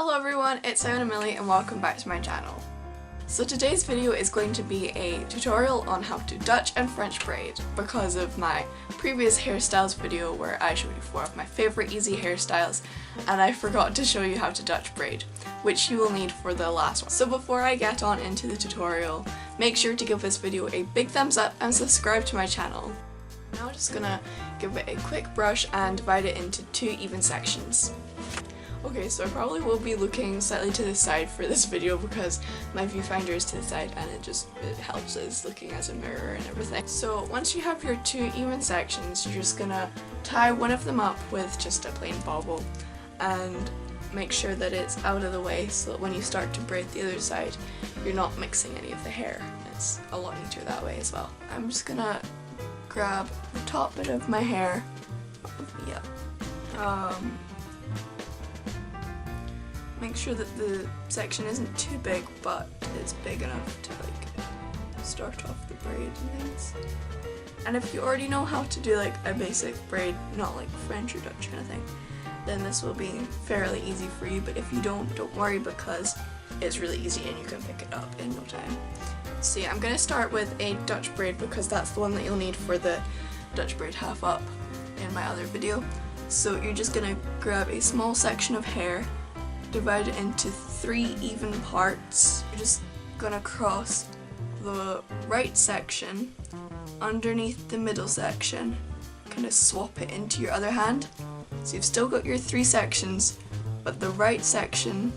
Hello everyone, it's Anna Millie and welcome back to my channel. So today's video is going to be a tutorial on how to Dutch and French braid because of my previous hairstyles video where I showed you 4 of my favourite easy hairstyles and I forgot to show you how to Dutch braid, which you will need for the last one. So before I get on into the tutorial, make sure to give this video a big thumbs up and subscribe to my channel. Now I'm just gonna give it a quick brush and divide it into 2 even sections. Okay, so I probably will be looking slightly to the side for this video because my viewfinder is to the side and it helps as looking as a mirror and everything. So once you have your 2 even sections, you're just gonna tie one of them up with just a plain bobble and make sure that it's out of the way so that when you start to braid the other side, you're not mixing any of the hair. It's a lot neater that way as well. I'm just gonna grab the top bit of my hair. Make sure that the section isn't too big, but it's big enough to start off the braid and things. And if you already know how to do like a basic braid, not like French or Dutch kind of thing, then this will be fairly easy for you, but if you don't worry because it's really easy and you can pick it up in no time. So yeah, I'm going to start with a Dutch braid because that's the one that you'll need for the Dutch braid half up in my other video. So you're just going to grab a small section of hair, divide it into 3 even parts. You're just gonna cross the right section underneath the middle section, kind of swap it into your other hand. So you've still got your 3 sections, but the right section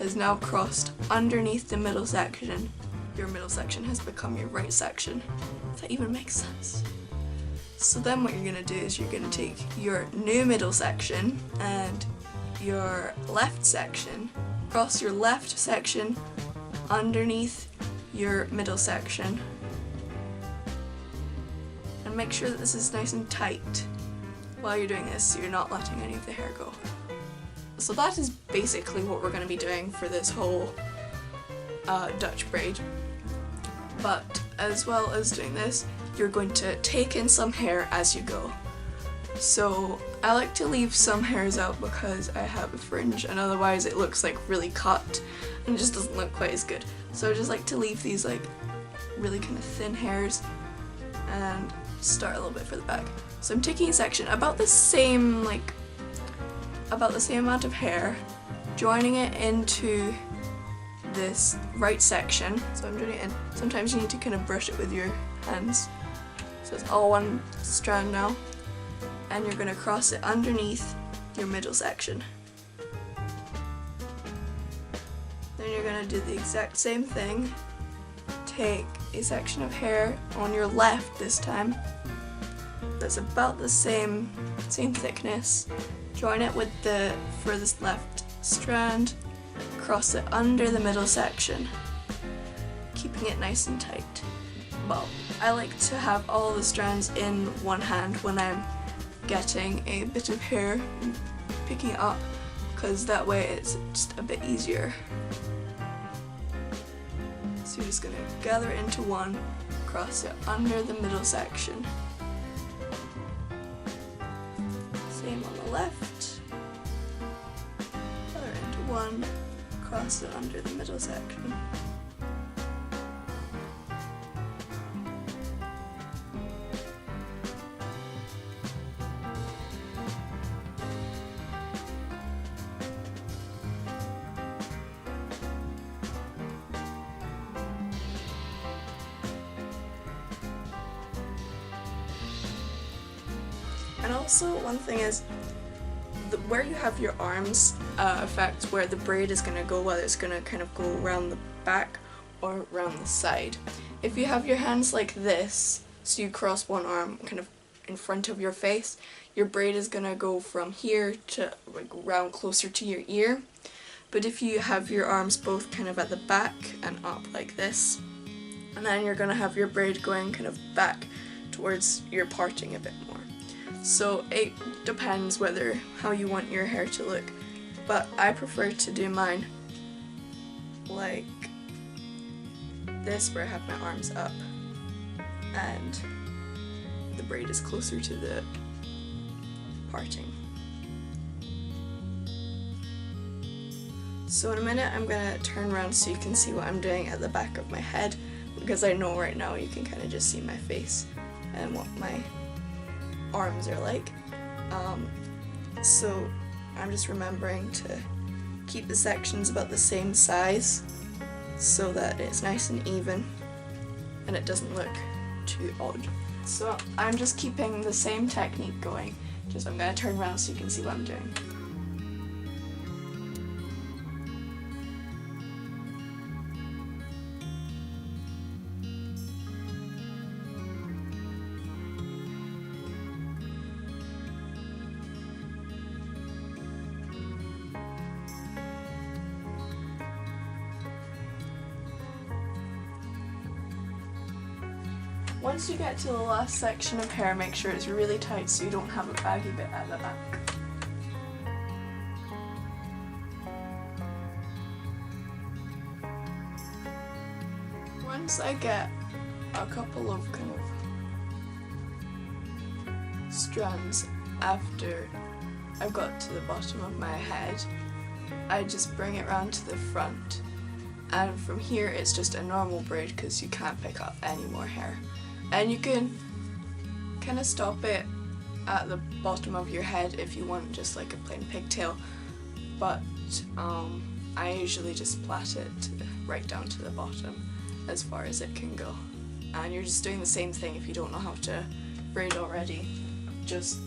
has now crossed underneath the middle section. Your middle section has become your right section. If that even makes sense. So then what you're gonna do is you're gonna take your new middle section and your left section, cross your left section underneath your middle section, and make sure that this is nice and tight while you're doing this so you're not letting any of the hair go. So that is basically what we're going to be doing for this whole Dutch braid, but as well as doing this, you're going to take in some hair as you go. So I like to leave some hairs out because I have a fringe and otherwise it looks like really cut and it just doesn't look quite as good. So I just like to leave these like really kind of thin hairs and start a little bit for the back. So I'm taking a section about the same amount of hair, joining it into this right section. So I'm doing it in, sometimes you need to kind of brush it with your hands. So it's all one strand now. And you're going to cross it underneath your middle section. Then you're going to do the exact same thing. Take a section of hair on your left this time that's about the same thickness. Join it with the furthest left strand, cross it under the middle section, keeping it nice and tight. Well, I like to have all the strands in one hand when I'm getting a bit of hair and picking it up because that way it's just a bit easier. So you're just going to gather it into one, cross it under the middle section. Same on the left. Gather it into one, cross it under the middle section. And also, one thing is, where you have your arms affects where the braid is going to go, whether it's going to kind of go around the back or around the side. If you have your hands like this, so you cross one arm kind of in front of your face, your braid is going to go from here to like round closer to your ear. But if you have your arms both kind of at the back and up like this, and then you're going to have your braid going kind of back towards your parting a bit more. So it depends how you want your hair to look, but I prefer to do mine like this where I have my arms up and the braid is closer to the parting. So in a minute I'm gonna turn around so you can see what I'm doing at the back of my head, because I know right now you can kind of just see my face and what my arms are like. So I'm just remembering to keep the sections about the same size so that it's nice and even and it doesn't look too odd. So I'm just keeping the same technique going, just I'm going to turn around so you can see what I'm doing. Once you get to the last section of hair, make sure it's really tight so you don't have a baggy bit at the back. Once I get a couple of kind of strands after I've got to the bottom of my head, I just bring it round to the front, and from here it's just a normal braid because you can't pick up any more hair. And you can kind of stop it at the bottom of your head if you want just like a plain pigtail, but I usually just plait it right down to the bottom as far as it can go. And you're just doing the same thing if you don't know how to braid already, just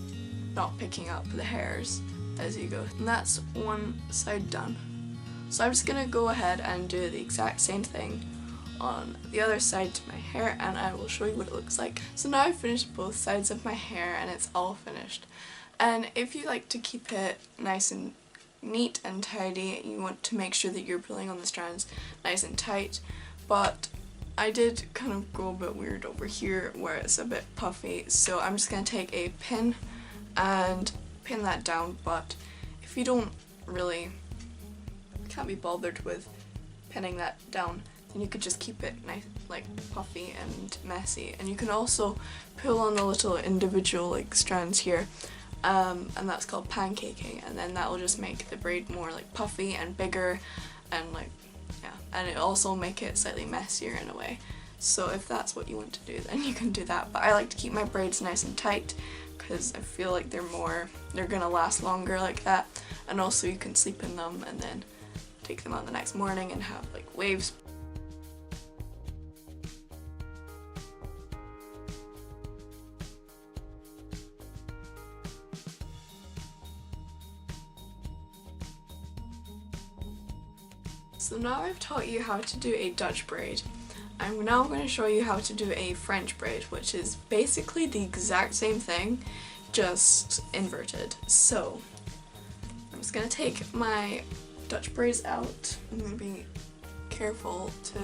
not picking up the hairs as you go. And that's one side done. So I'm just gonna go ahead and do the exact same thing on the other side to my hair, and I will show you what it looks like. So now I've finished both sides of my hair and it's all finished. And if you like to keep it nice and neat and tidy, you want to make sure that you're pulling on the strands nice and tight, but I did kind of go a bit weird over here where it's a bit puffy, so I'm just going to take a pin and pin that down. But if you don't really can't be bothered with pinning that down, then you could just keep it nice, like puffy and messy. And you can also pull on the little individual like strands here, and that's called pancaking, and then that will just make the braid more like puffy and bigger, and like yeah, and it'll also make it slightly messier in a way. So if that's what you want to do, then you can do that. But I like to keep my braids nice and tight because I feel like they're gonna last longer like that, and also you can sleep in them and then take them out the next morning and have like waves. So now I've taught you how to do a Dutch braid. I'm now going to show you how to do a French braid, which is basically the exact same thing, just inverted. So I'm just going to take my Dutch braids out. I'm going to be careful to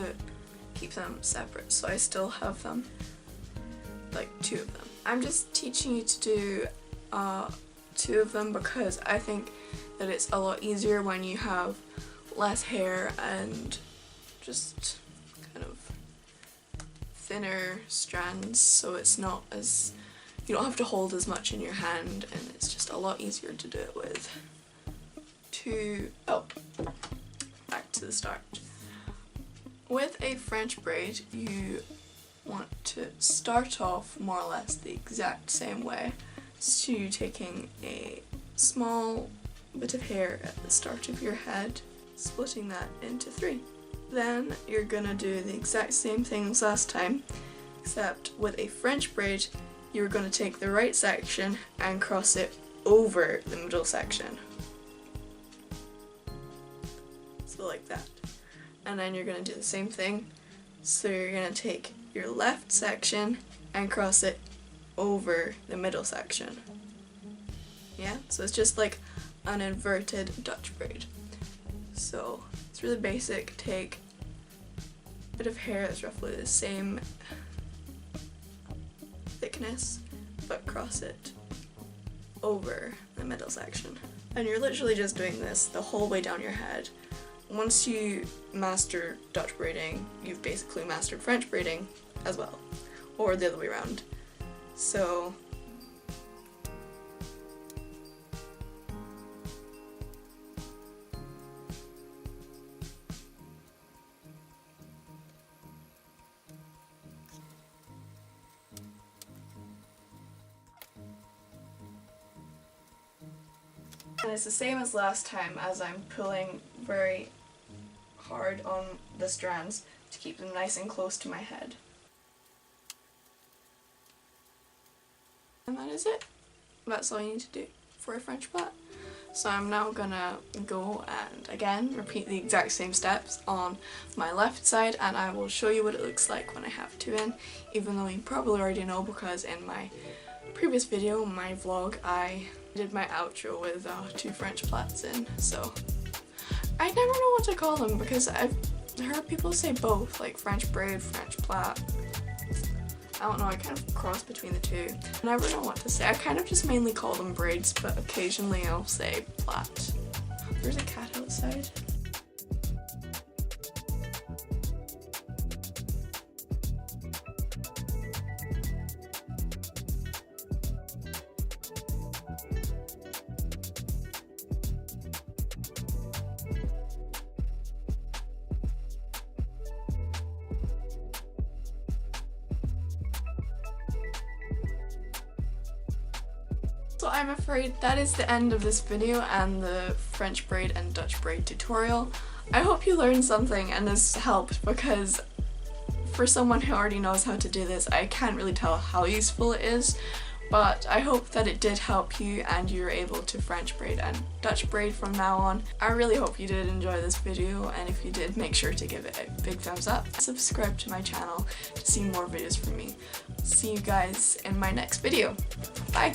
keep them separate, so I still have them, like two of them. I'm just teaching you to do two of them because I think that it's a lot easier when you have less hair and just kind of thinner strands, so it's not as, you don't have to hold as much in your hand, and it's just a lot easier to do it with. Back to the start. With a French braid, you want to start off more or less the exact same way. So you're taking a small bit of hair at the start of your head, splitting that into three. Then you're gonna do the exact same thing as last time, except with a French braid, you're gonna take the right section and cross it over the middle section. So like that. And then you're gonna do the same thing. So you're gonna take your left section and cross it over the middle section. Yeah, so it's just like an inverted Dutch braid. So it's really basic. Take a bit of hair that's roughly the same thickness, but cross it over the middle section. And you're literally just doing this the whole way down your head. Once you master Dutch braiding, you've basically mastered French braiding as well, or the other way around. So And it's the same as last time, as I'm pulling very hard on the strands to keep them nice and close to my head. And that is it. That's all you need to do for a French plait. So I'm now gonna go and again repeat the exact same steps on my left side, and I will show you what it looks like when I have two in, even though you probably already know because in my previous video, my vlog, I did my outro with two French plaits in, so I never know what to call them because I've heard people say both, like French braid, French plait. I don't know, I kind of cross between the two. I never know what to say. I kind of just mainly call them braids, but occasionally I'll say plait. There's a cat outside. So I'm afraid that is the end of this video and the French braid and Dutch braid tutorial. I hope you learned something and this helped, because for someone who already knows how to do this, I can't really tell how useful it is, but I hope that it did help you and you're able to French braid and Dutch braid from now on. I really hope you did enjoy this video, and if you did, make sure to give it a big thumbs up. Subscribe to my channel to see more videos from me. See you guys in my next video. Bye!